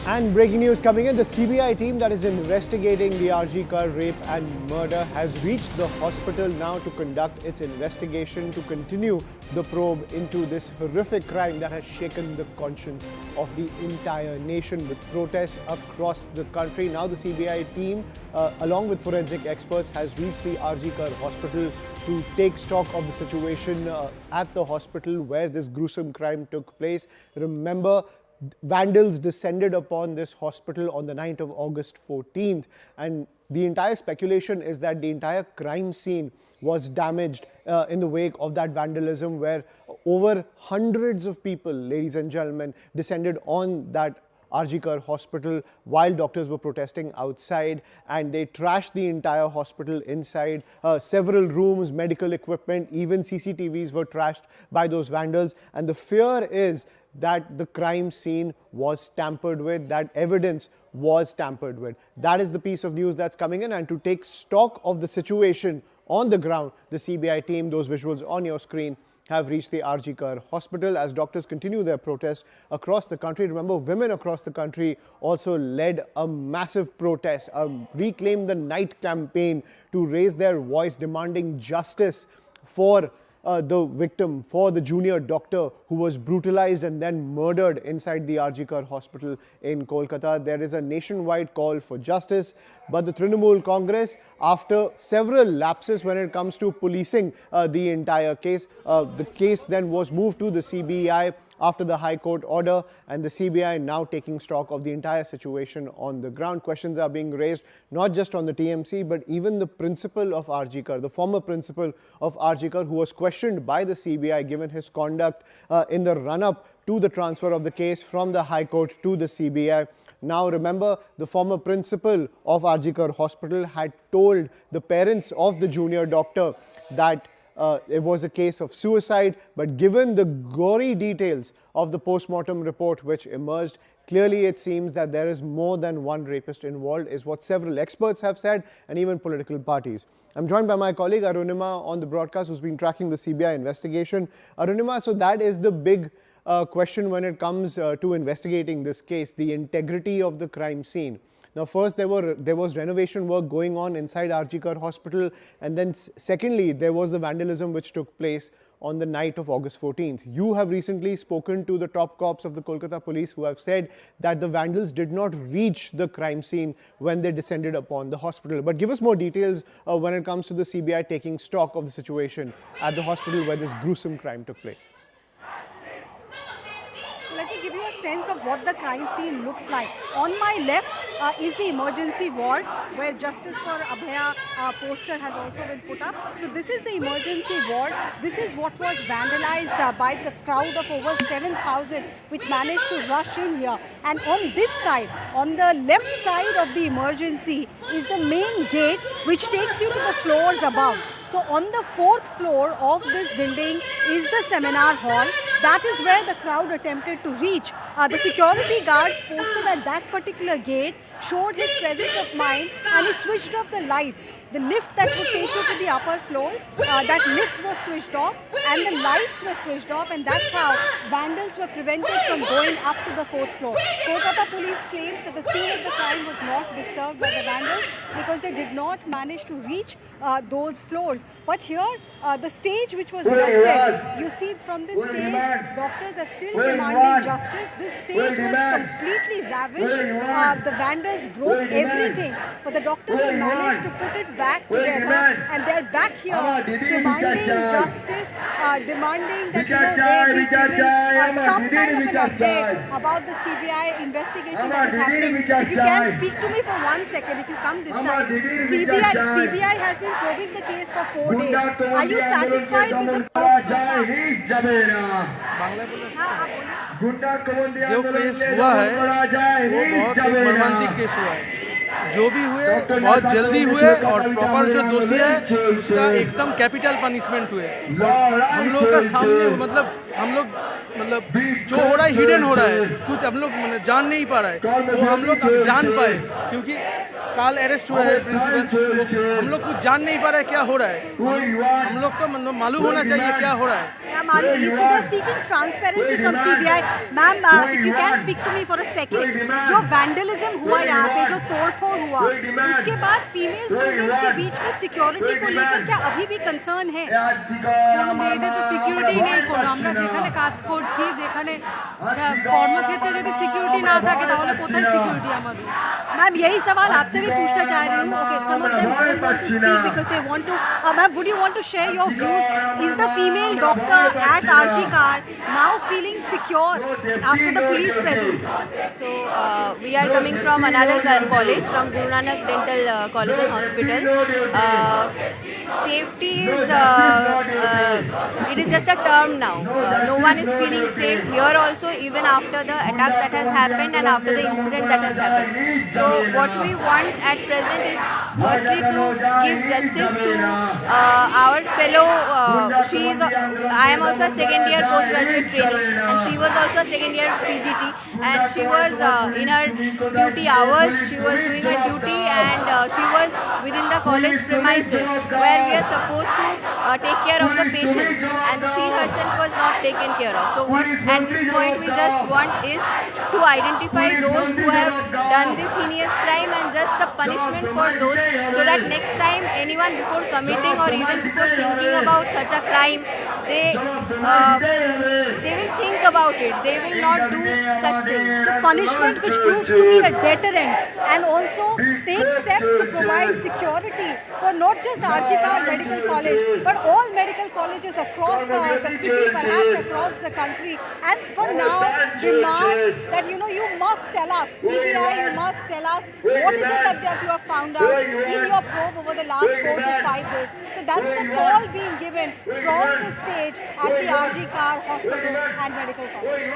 And breaking news coming in, the CBI team that is investigating the RG Kar rape and murder has reached the hospital now to conduct its investigation to continue the probe into this horrific crime that has shaken the conscience of the entire nation with protests across the country. Now the CBI team, along with forensic experts, has reached the RG Kar hospital to take stock of the situation at the hospital where this gruesome crime took place. Remember, vandals descended upon this hospital on the night of August 14th, and the entire speculation is that the entire crime scene was damaged in the wake of that vandalism, where over hundreds of people, ladies and gentlemen, descended on that RG Kar hospital while doctors were protesting outside, and they trashed the entire hospital inside. Several rooms, medical equipment, even CCTVs were trashed by those vandals, and the fear is that the crime scene was tampered with, that evidence was tampered with. That is the piece of news that's coming in, and to take stock of the situation on the ground, the CBI team, those visuals on your screen, have reached the RG Kar hospital as doctors continue their protest across the country. Remember, women across the country also led a massive protest, a Reclaim the Night campaign to raise their voice demanding justice for the victim, for the junior doctor who was brutalized and then murdered inside the RG Kar hospital in Kolkata. There is a nationwide call for justice, but the Trinamool Congress, after several lapses when it comes to policing the entire case, the case then was moved to the CBI after the High Court order, and the CBI now taking stock of the entire situation on the ground. Questions are being raised not just on the TMC, but even the principal of RG Kar, the former principal of RG Kar, who was questioned by the CBI given his conduct in the run-up to the transfer of the case from the High Court to the CBI. Now remember, the former principal of RG Kar hospital had told the parents of the junior doctor that it was a case of suicide, but given the gory details of the post-mortem report which emerged, clearly it seems that there is more than one rapist involved, is what several experts have said, and even political parties. I'm joined by my colleague Arunima on the broadcast, who's been tracking the CBI investigation. Arunima, so that is the big question when it comes to investigating this case, the integrity of the crime scene. Now, first, there was renovation work going on inside RG Kar hospital, and then secondly, there was the vandalism which took place on the night of August 14th. You have recently spoken to the top cops of the Kolkata police who have said that the vandals did not reach the crime scene when they descended upon the hospital. But give us more details when it comes to the CBI taking stock of the situation at the hospital where this gruesome crime took place. Let me give you a sense of what the crime scene looks like. On my left is the emergency ward where Justice for Abhaya poster has also been put up. So this is the emergency ward. This is what was vandalized by the crowd of over 7,000 which managed to rush in here. And on this side, on the left side of the emergency, is the main gate which takes you to the floors above. So on the 4th floor of this building is the seminar hall. That is where the crowd attempted to reach. The security guards posted at that particular gate showed his presence of mind, and he switched off the lights. The lift that would take you to the upper floors, that lift was switched off and the lights were switched off, and that's how vandals were prevented from going up to the 4th floor. Kolkata police claims that the scene of the crime was not disturbed by the vandals because they did not manage to reach those floors. But here, the stage which was erected, you see from this stage, doctors are still demanding justice. This stage was completely ravaged. The vandals broke everything, but the doctors have managed to put it back together, and they're back here demanding justice, demanding that they be given some kind of an update about the CBI investigation that is happening. If you can speak to me for 1 second, if you come this side. CBI has been probing the case for 4 days. Are you satisfied with the जो case हुआ है वो बहुत एक मर्मांतिक case हुआ है। जो भी हुए बहुत जल्दी हुए और प्रॉपर जो दोषी है उसका एकदम कैपिटल पनिशमेंट हुए। हम लोग का सामने हम लोग जो हो रहा है हिडन हो रहा है, कुछ हम लोग जान नहीं पा रहा है, वो हम लोग अब जान पाए, क्योंकि काल अरेस्ट हुआ है प्रिंसिपल, हम लोग कुछ जान नहीं पा रहे क्या हो रहा है, हम लोग को मतलब मालूम होना चाहिए क्या हो रहा है। So they're seeking transparency from CBI. Ma'am, if you can speak to me for a second. जो vandalism हुआ यहाँ पे, जो तोड़फोड़ हुआ, उसके बाद फीमेल स्टूडेंट्स के बीच में सिक्योरिटी को लेकर क्या अभी भी कंसर्न है? মেয়েদের তো সিকিউরিটি নেই কোনো, আমরা যেখানে কাজ করছি, যেখানে কর্মক্ষেত্রে যদি সিকিউরিটি না থাকে তাহলে কোথায় সিকিউরিটি আমাদের? मैम यही सवाल आपसे भी पूछना चाह रही हूँ. Okay, some of them don't want to speak because they want to. Ma'am, would you want to share your views? Is the female doctor at RG Car now feeling secure after the police presence? So we are coming from another college, from Guru Nanak Dental College and Hospital. Safety is it is just a term now. No one is feeling safe here also, even after the attack that has happened and after the incident that has happened. So what we want at present is firstly to give justice to our fellow. I am also a second year postgraduate training, and she was also a second year PGT, and she was in her duty hours. She was doing her duty, and she was within the college premises where we are supposed to take care of the patients, and she herself was not taken care of. So what at this point we just want is to identify those who have done this heinous crime and just a punishment for those, so that next time anyone before committing or even before thinking about such a crime, they will think about it. They will not do such things. Punishment which proves to be a deterrent and also take steps to provide security for not just RG Car Medical College but all medical colleges across the city, perhaps across the country. And for now, demand that you must tell us, CBI, you must tell us what is it that you have found out in your probe over the last 4 to 5 days. So that's the call being given from the stage at the RG Car Hospital and Medical College.